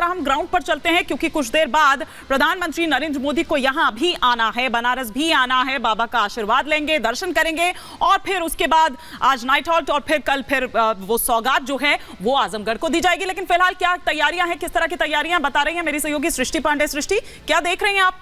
जरा हम ग्राउंड पर चलते हैं, क्योंकि कुछ देर बाद प्रधानमंत्री नरेंद्र मोदी को यहां भी आना है, बनारस भी आना है, बाबा का आशीर्वाद लेंगे, दर्शन करेंगे और फिर उसके बाद आज नाइट हॉल्ट और फिर कल फिर वो सौगात जो है वो आजमगढ़ को दी जाएगी। लेकिन फिलहाल क्या तैयारियां हैं, किस तरह की तैयारियां बता रही हैं मेरी सहयोगी सृष्टि पांडे। सृष्टि, क्या देख रही हैं आप?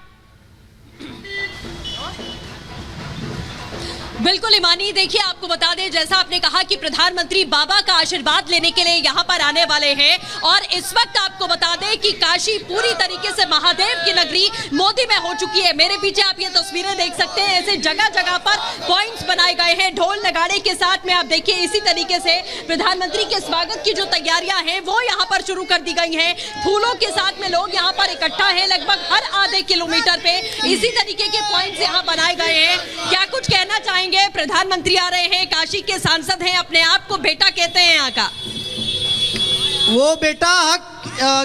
बिल्कुल ईमानी, देखिए आपको बता दें, जैसा आपने कहा कि प्रधानमंत्री बाबा का आशीर्वाद लेने के लिए यहाँ पर आने वाले हैं और इस वक्त आपको बता दें कि काशी पूरी तरीके से महादेव की नगरी मोदी में हो चुकी है। मेरे पीछे आप ये तस्वीरें देख सकते हैं, ऐसे जगह जगह पर पॉइंट्स बनाए गए हैं ढोल नगाड़े के साथ में। आप देखिए इसी तरीके से प्रधानमंत्री के स्वागत की जो तैयारियां हैं वो यहाँ पर शुरू कर दी गई हैं। फूलों के साथ में लोग यहाँ पर इकट्ठा है, लगभग हर आधे किलोमीटर पे इसी तरीके के पॉइंट्स यहाँ बनाए गए हैं। क्या कुछ कहना चाहेंगे? प्रधानमंत्री आ रहे हैं, काशी के सांसद हैं, अपने आप को बेटा कहते हैं यहाँ का। वो बेटा हक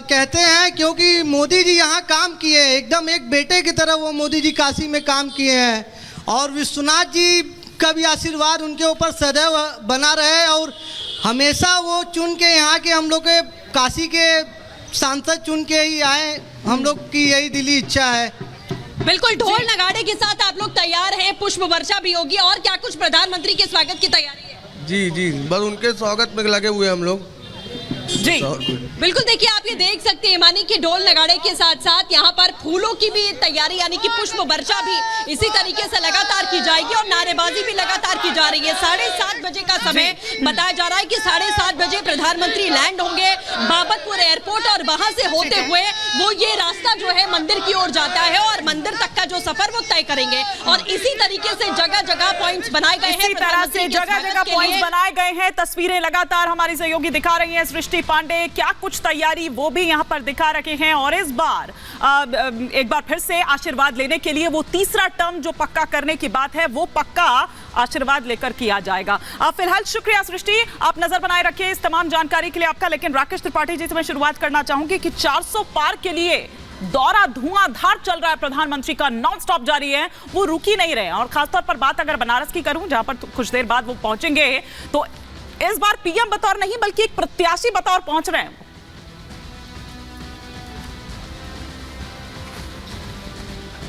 कहते हैं क्योंकि मोदी जी यहाँ काम किए, एकदम एक बेटे की तरह वो मोदी जी काशी में काम किए हैं और विश्वनाथ जी का भी आशीर्वाद उनके ऊपर सदैव बना रहे और हमेशा वो चुन के यहाँ के हम लोग के काशी के सांसद चुन के ही आए। हम लोग की यही दिली इच्छा है। बिल्कुल, ढोल नगाड़े के साथ आप लोग तैयार हैं, पुष्प वर्षा भी होगी और क्या कुछ प्रधानमंत्री के स्वागत की तैयारी है? जी जी, बस उनके स्वागत में लगे हुए हम लोग जी। बिल्कुल, देखिए आप ये देख सकते हैं मानी कि ढोल नगाड़े के साथ साथ यहाँ पर फूलों की भी तैयारी यानी कि पुष्प वर्षा भी इसी तरीके से लगातार की जाएगी और नारेबाजी भी लगातार की जा रही है। 7:30 बजे का समय बताया जा रहा है कि 7:30 बजे प्रधानमंत्री लैंड होंगे बाबतपुर एयरपोर्ट और वहां से होते हुए वो ये रास्ता जो है मंदिर की ओर जाता है और मंदिर तक का जो सफर वो तय करेंगे और इसी तरीके से जगह जगह पॉइंट्स बनाए गए हैं। इसी तरह से जगह जगह पॉइंट्स बनाए गए हैं। तस्वीरें लगातार हमारी सहयोगी दिखा रही हैं सृष्टि पांडे, क्या कुछ तैयारी वो भी यहां पर दिखा रखे हैं। और इस बार एक बार फिर से आशीर्वाद लेने के लिए वो तीसरा टर्म जो पक्का करने की बात है वो पक्का आशीर्वाद लेकर किया जाएगा। फिलहाल शुक्रिया सृष्टि, आप नजर बनाए रखिए इस तमाम जानकारी के लिए आपका। लेकिन राकेश त्रिपाठी जी से मैं शुरुआत करना चाहूंगी कि 400 पार के लिए दौरा धुआंधार चल रहा है, प्रधानमंत्री का नॉन स्टॉप जारी है, वो रुक ही नहीं रहे। और खासतौर पर बात अगर बनारस की करूं जहां पर कुछ देर बाद वो पहुंचेंगे, तो इस बार पीएम बतौर नहीं बल्कि एक प्रत्याशी बतौर पहुंच रहे हैं।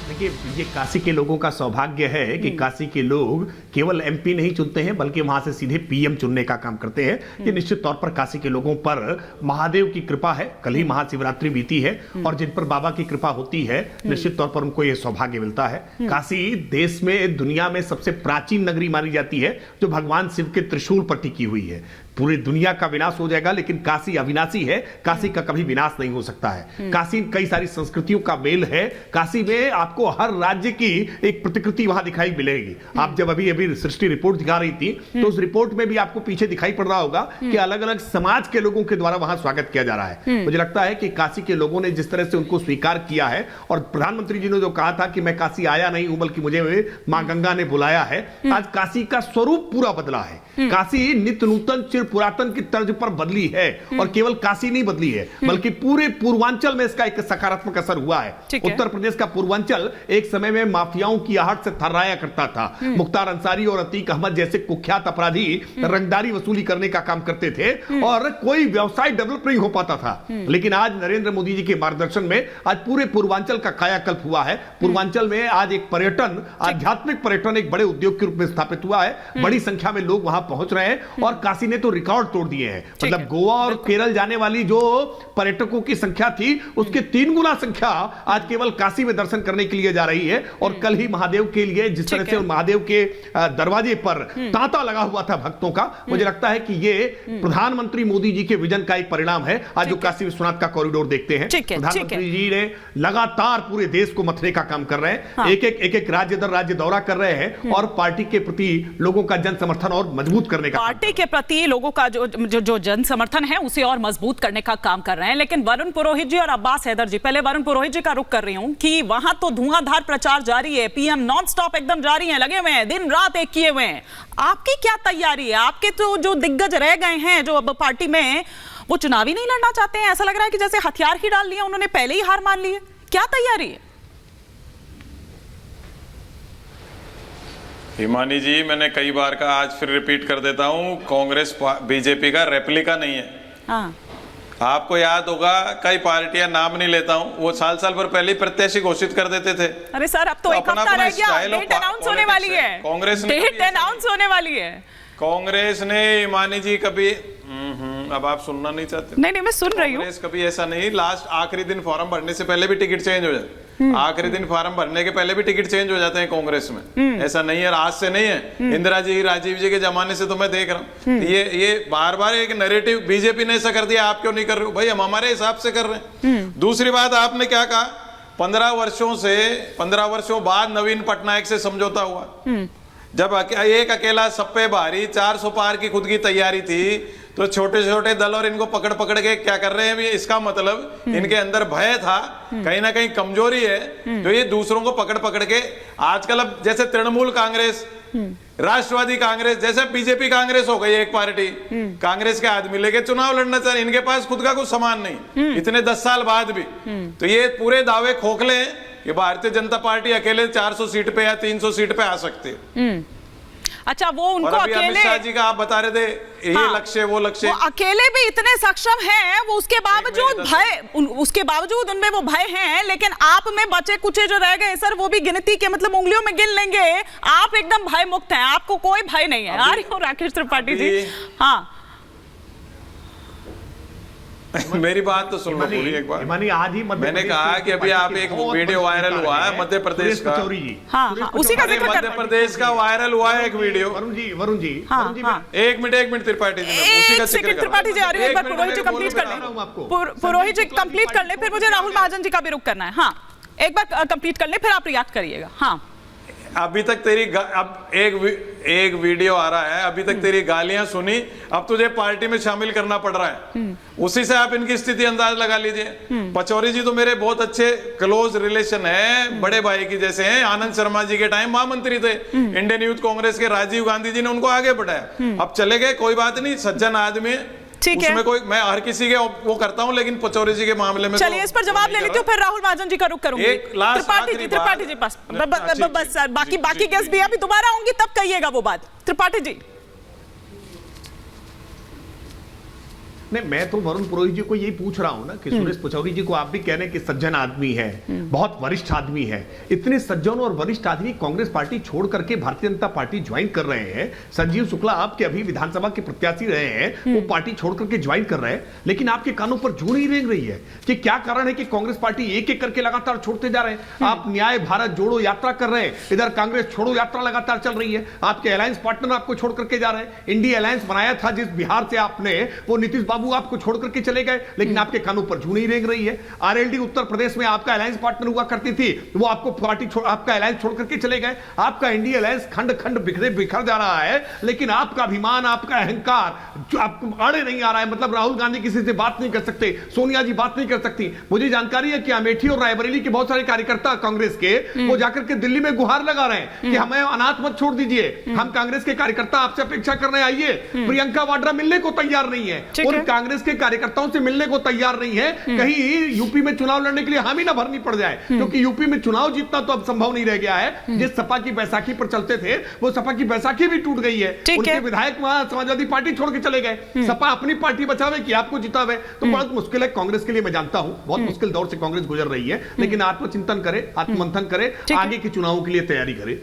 देखिए, ये काशी के लोगों का सौभाग्य है कि काशी के लोग केवल एमपी नहीं चुनते हैं बल्कि वहां से सीधे पीएम चुनने का काम करते हैं। ये निश्चित तौर पर काशी के लोगों पर महादेव की कृपा है। कल ही महाशिवरात्रि बीती है और जिन पर बाबा की कृपा होती है निश्चित तौर पर उनको यह सौभाग्य मिलता है। काशी देश में, दुनिया में सबसे प्राचीन नगरी मानी जाती है जो भगवान शिव के त्रिशूल पर टिकी हुई है। पूरी दुनिया का विनाश हो जाएगा लेकिन काशी अविनाशी है, काशी का कभी विनाश नहीं हो सकता है। काशी कई सारी संस्कृतियों का मेल है। काशी में आपको हर राज्य की एक प्रतिकृति वहां दिखाई मिलेगी। आप जब अभी सृष्टि रिपोर्ट दिखा रही थी तो उस रिपोर्ट में भी आपको पीछे दिखाई पड़ रहा होगा कि अलग अलग समाज के लोगों के द्वारा वहां स्वागत किया जा रहा है। मुझे लगता है कि काशी के लोगों ने जिस तरह से उनको स्वीकार किया है और प्रधानमंत्री जी ने जो कहा था कि मैं काशी आया नहीं हूं बल्कि मुझे मां गंगा ने बुलाया है, आज काशी का स्वरूप पूरा बदला है। काशी नित्य नूतन चिर पुरातन की तर्ज पर बदली है और केवल काशी नहीं बदली है बल्कि पूरे पूर्वांचल में इसका एक सकारात्मक असर हुआ है। उत्तर प्रदेश का पूर्वांचल एक समय में माफियाओं की आहट से थर्राया करता था। मुख्तार अंसारी और अतीक अहमद जैसे कुख्यात अपराधी रंगदारी वसूली करने का काम करते थे और कोई व्यवसाय डेवलप नहीं हो पाता था। लेकिन आज नरेंद्र मोदी जी के मार्गदर्शन में आज पूरे पूर्वांचल का कायाकल्प हुआ है। पूर्वांचल में आज एक पर्यटन, आध्यात्मिक पर्यटन एक बड़े उद्योग के रूप में स्थापित हुआ है। बड़ी संख्या में लोग वहां पहुंच रहे हैं और काशी ने तो रिकॉर्ड तोड़ दिए हैं। मतलब गोवा और केरल जाने वाली जो पर्यटकों की संख्या थी उसके 3 गुना संख्या आज केवल काशी में दर्शन करने के लिए जा रही है। और कल ही महादेव के लिए जिस तरह से महादेव के दरवाजे पर तांता लगा हुआ था भक्तों का, मुझे लगता है कि ये प्रधानमंत्री मोदी जी के विजन का एक परिणाम है। आज जो काशी विश्वनाथ का कॉरिडोर देखते हैं, प्रधानमंत्री जी ने लगातार पूरे देश को मथने का काम कर रहे हैं। एक एक राज्य दर राज्य दौरा कर रहे हैं और पार्टी के प्रति लोगों का जन समर्थन और मजबूत करने का, पार्टी के प्रति लोगों का जो जन समर्थन है उसे और मजबूत करने का काम कर रहे हैं। लेकिन वरुण पुरोहित जी और अब्बास हैदर जी, पहले वरुण पुरोहित जी का रुख कर रही हूं कि वहां तो धुआंधार प्रचार जारी है, पीएम नॉन स्टॉप एकदम जारी है, लगे हुए हैं, दिन रात एक किए हुए हैं। आपकी क्या तैयारी है? आपके तो जो दिग्गज रह गए हैं जो अब पार्टी में, वो चुनावी नहीं लड़ना चाहते हैं। ऐसा लग रहा है कि जैसे हथियार ही डाल लिया उन्होंने, पहले ही हार मान ली है। क्या तैयारी है? हिमानी जी, मैंने कई बार कहा, आज फिर रिपीट कर देता हूं, कांग्रेस बीजेपी का रेप्लिका नहीं है। हाँ। आपको याद होगा कई पार्टियां, नाम नहीं लेता हूं, वो साल भर पहले ही प्रत्याशी घोषित कर देते थे। अरे सर अब तो एक हफ्ता रह गया, डेट अनाउंस होने वाली है, कांग्रेस ने डेट अनाउंस होने वाली है। कांग्रेस ने मानी जी कभी अब आप सुनना नहीं चाहते? नहीं मैं सुन रही हूँ। कांग्रेस कभी ऐसा नहीं, लास्ट आखिरी दिन फॉर्म भरने से पहले भी टिकट चेंज हो जाते, आखिरी दिन फॉर्म भरने के पहले भी टिकट चेंज हो जाते हैं कांग्रेस में। ऐसा नहीं है, आज से नहीं है, इंदिरा जी राजीव जी के जमाने से तो मैं देख रहा हूँ। ये बार बार एक नैरेटिव बीजेपी ने ऐसा कर दिया, आप क्यों नहीं कर रहे हो? भाई हम हमारे हिसाब से कर रहे हैं। दूसरी बात आपने क्या कहा, 15 वर्षों बाद नवीन पटनायक से समझौता हुआ। जब एक अकेला सब पे भारी 400 पार की खुद की तैयारी थी, तो छोटे छोटे दल और इनको पकड़ पकड़ के क्या कर रहे हैं? इसका मतलब इनके अंदर भय था, कहीं ना कहीं कमजोरी है, तो ये दूसरों को पकड़ पकड़ के आजकल अब जैसे तृणमूल कांग्रेस, राष्ट्रवादी कांग्रेस, जैसे बीजेपी कांग्रेस हो गई एक पार्टी, कांग्रेस के आदमी लेके चुनाव लड़ना चाहिए, इनके पास खुद का कुछ सामान नहीं इतने 10 साल बाद भी। तो ये पूरे दावे खोखले हैं कि भारतीय जनता पार्टी अकेले 400 सीट पे या 300 सीट पे आ सकती है। अच्छा वो उनको अभी अकेले, अमित शाह जी का आप बता रहे थे ये लक्ष्य वो लक्ष्य, वो अकेले भी इतने सक्षम हैं, वो उसके बावजूद उसके बावजूद उनमें वो भय हैं, लेकिन आप में बचे कुचे जो रह गए सर, वो भी गिनती के मतलब उंगलियों में गिन लेंगे। आप एकदम भय मुक्त हैं, आपको कोई भय नहीं है। आ रही हो राकेश त्रिपाठी जी? हाँ मेरी बात तो सुन लो पूरी एक बार। आज ही मैंने कहा कि अभी आप एक वीडियो वायरल हुआ है मध्य प्रदेश का, हाँ, उसी का जिक्र मध्य प्रदेश का वायरल हुआ है एक वीडियो। वरुण जी एक मिनट त्रिपाठी जी, उसी का जिक्र कर त्रिपाठी जी, एक बार पुरोहित जी कंप्लीट कर लें, पुरोहित जी कंप्लीट कर लें, फिर मुझे राहुल महाजन जी का भी रुख करना है। हाँ एक बार कंप्लीट कर लें, फिर आप रिएक्ट करिएगा। हाँ अभी तक तेरी अब एक वीडियो आ रहा है, अभी तक तेरी गालियां सुनी, अब तुझे पार्टी में शामिल करना पड़ रहा है, उसी से आप इनकी स्थिति अंदाज लगा लीजिए। पचौरी जी तो मेरे बहुत अच्छे क्लोज रिलेशन है, बड़े भाई की जैसे हैं। आनंद शर्मा जी के टाइम महामंत्री थे इंडियन यूथ कांग्रेस के, राजीव गांधी जी ने उनको आगे बढ़ाया, अब चले गए, कोई बात नहीं, सज्जन आदमी, ठीक है, उसमें कोई, मैं हर किसी के वो करता हूं, लेकिन पचौरी जी के मामले में चलिए इस पर जवाब ले लेती हूँ, फिर राहुल महाजन जी का रुख करूंगी। त्रिपाठी जी बस सर, बाकी गेस्ट भी अभी दोबारा आऊंगी तब कहिएगा वो बात। त्रिपाठी जी नहीं, मैं तो वरुण पुरोहित जी को यही पूछ रहा हूं ना कि सुरेश पचौरी जी को आप भी कह रहे हैं कि सज्जन आदमी है, बहुत वरिष्ठ आदमी है, इतने सज्जन और वरिष्ठ आदमी कांग्रेस पार्टी छोड़ करके भारतीय जनता पार्टी ज्वाइन कर रहे हैं। संजीव शुक्ला आपके अभी विधानसभा के प्रत्याशी रहे हैं, वो पार्टी छोड़ करके ज्वाइन कर रहे हैं, लेकिन आपके कानों पर जू नहीं रेंग रही है कि क्या कारण है कि कांग्रेस पार्टी एक एक करके लगातार छोड़ते जा रहे हैं। आप न्याय भारत जोड़ो यात्रा कर रहे हैं, इधर कांग्रेस छोड़ो यात्रा लगातार चल रही है, आपके अलायंस पार्टनर आपको छोड़ करके जा रहे हैं। इंडिया अलायंस बनाया था जिस बिहार से आपने, वो नीतीश बाबू आपको छोड़ करके चले गए, लेकिन आपके कानों पर जू नहीं रेंग रही है। आरएलडी उत्तर प्रदेश में आपका अलायंस पार्टनर हुआ करती थी, वो आपको पार्टी आपका अलायंस छोड़ करके चले गए। आपका इंडिया अलायंस खंड खंड बिखर जा रहा है, लेकिन आपका अभिमान, आपका अहंकार आपको आड़े नहीं आ रहा है। मतलब राहुल गांधी किसी से बात नहीं कर सकते, सोनिया जी बात नहीं कर सकती। मुझे जानकारी है कि अमेठी और रायबरेली के बहुत सारे कार्यकर्ता कांग्रेस के, वो जाकर के दिल्ली में गुहार लगा रहे हैं कि हमें अनाथ मत छोड़ दीजिए, हम कांग्रेस के कार्यकर्ता आपसे अपेक्षा करने आइए। प्रियंका वाड्रा मिलने को तैयार नहीं है, उन कांग्रेस के कार्यकर्ताओं से मिलने को तैयार नहीं है। कहीं यूपी में चुनाव लड़ने के लिए हामी ना भरनी पड़ जाए, क्योंकि यूपी में चुनाव जीतना तो अब संभव नहीं रह गया है। जिस सपा की बैसाखी पर चलते थे, वो सपा की बैसाखी भी टूट गई है। उनके विधायक वहां समाजवादी पार्टी छोड़ के चले गए। सपा अपनी पार्टी बचावे कि आपको जितावे, तो बहुत मुश्किल है कांग्रेस के लिए। मैं जानता हूं बहुत मुश्किल दौर से कांग्रेस गुजर रही है, लेकिन आत्मचिंतन करे, आत्ममंथन करे, आगे के चुनावों के लिए तैयारी करे।